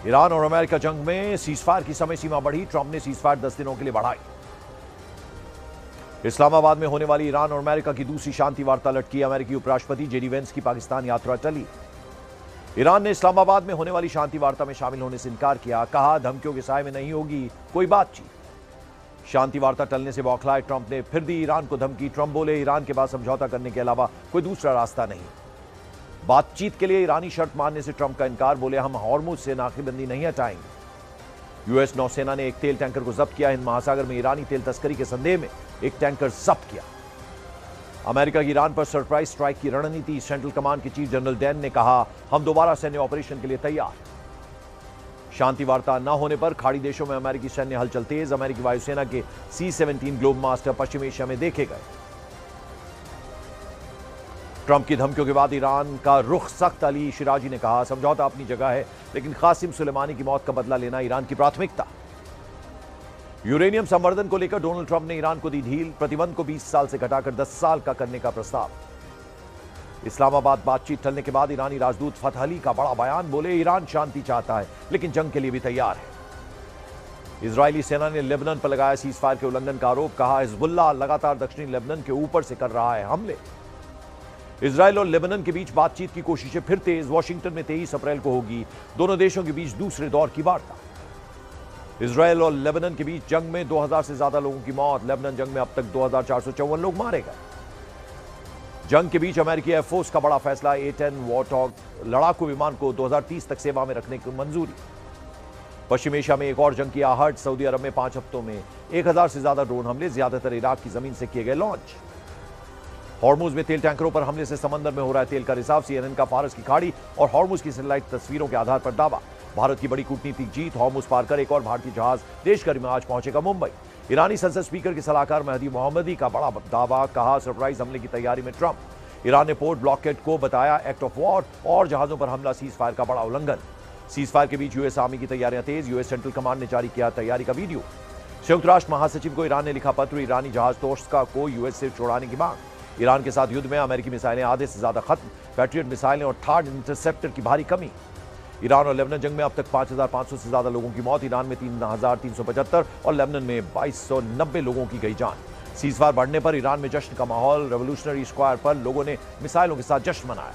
Iran और America जंग में सीजफायर की समय सीमा बढ़ी, ट्रंप ने सीजफायर 10 दिनों के लिए बढ़ाई। इस्लामाबाद में होने वाली ईरान और अमेरिका की दूसरी शांति वार्ता लटकी, अमेरिकी उपराष्ट्रपति जेडी वेंस की पाकिस्तान यात्रा टली। ईरान ने इस्लामाबाद में होने वाली शांति वार्ता में शामिल होने से इनकार किया, कहा धमकियों के साए में नहीं होगी कोई बातचीत। शांति वार्ता टलने से बौखलाए ट्रंप ने फिर दी ईरान को धमकी। ट्रंप बोले ईरान के पास समझौता करने के अलावा कोई दूसरा रास्ता नहीं। बातचीत के लिए ईरानी शर्त मानने से ट्रंप का इनकार, बोले हम हॉर्मुज से नाकेबंदी नहीं हटाएंगे। यूएस नौसेना ने एक तेल टैंकर को जब्त किया। हिंद महासागर में ईरानी तेल तस्करी के संदेह में एक टैंकर जब्त किया। अमेरिका की ईरान पर सरप्राइज स्ट्राइक की रणनीति, सेंट्रल कमांड के चीफ जनरल डैन ने कहा हम दोबारा सैन्य ऑपरेशन के लिए तैयार। शांति वार्ता न होने पर खाड़ी देशों में अमेरिकी सैन्य हलचल तेज, अमेरिकी वायुसेना के C-17 ग्लोब मास्टर पश्चिम एशिया में देखे गए। ट्रंप की धमकियों के बाद ईरान का रुख सख्त, अली शिराजी ने कहा समझौता अपनी जगह है लेकिन कासिम सुलेमानी की मौत का बदला लेना ईरान की प्राथमिकता। यूरेनियम संवर्धन को लेकर डोनाल्ड ट्रंप ने ईरान को दी ढील, प्रतिबंध को 20 साल से घटाकर 10 साल का करने का प्रस्ताव। इस्लामाबाद बातचीत टलने के बाद ईरानी राजदूत फतह अली का बड़ा बयान, बोले ईरान शांति चाहता है लेकिन जंग के लिए भी तैयार है। इजरायली सेना ने लेबनान पर लगाया सीजफायर के उल्लंघन का आरोप, कहा हिजबुल्लाह लगातार दक्षिणी लेबनान के ऊपर से कर रहा है हमले। इजरायल और लेबनान के बीच बातचीत की कोशिशें फिर तेज, वॉशिंगटन में 23 अप्रैल को होगी दोनों देशों के बीच दूसरे दौर की वार्ता। इजरायल और लेबनान के बीच जंग में 2000 से ज्यादा लोगों की मौत, लेबनान जंग में अब तक 2454 लोग मारे गए। जंग के बीच अमेरिकी एयरफोर्स का बड़ा फैसला, A-10 वॉरहॉग लड़ाकू विमान को 2030 तक सेवा में रखने की मंजूरी। पश्चिम एशिया में एक और जंग की आहट, सऊदी अरब में 5 हफ्तों में 1000 से ज्यादा ड्रोन हमले, ज्यादातर इराक की जमीन से किए गए लॉन्च। हॉर्मुज में तेल टैंकरों पर हमले से समंदर में हो रहा है तेल का रिसाव, CNN का फारस की खाड़ी और हॉर्मुज की सैटेलाइट तस्वीरों के आधार पर दावा। भारत की बड़ी कूटनीतिक जीत, हॉर्मुज पार कर एक और भारतीय जहाज देशभर में आज पहुंचेगा मुंबई। ईरानी संसद स्पीकर के सलाहकार महदी मोहम्मदी का बड़ा दावा, कहा सरप्राइज हमले की तैयारी में ट्रंप। ईरान ने पोर्ट ब्लॉकेड को बताया एक्ट ऑफ वॉर और जहाजों पर हमला सीजफायर का बड़ा उल्लंघन। सीजफायर के बीच यूएस आर्मी की तैयारियां तेज, यूएस सेंट्रल कमांड ने जारी किया तैयारी का वीडियो। संयुक्त राष्ट्र महासचिव को ईरान ने लिखा पत्र, ईरानी जहाज तोश्का को यूएस से छुड़ाने की मांग। ईरान के साथ युद्ध में अमेरिकी मिसाइलें आधे से ज्यादा खत्म, पैट्रियट मिसाइलें और थर्ड इंटरसेप्टर की भारी कमी। ईरान और लेबनान जंग में अब तक 5500 से ज्यादा लोगों की मौत, ईरान में 3375 और लेबनान में 2290 लोगों की गई जान। सीजफायर बढ़ने पर ईरान में जश्न का माहौल, रेवोल्यूशनरी स्क्वायर पर लोगों ने मिसाइलों के साथ जश्न मनाया।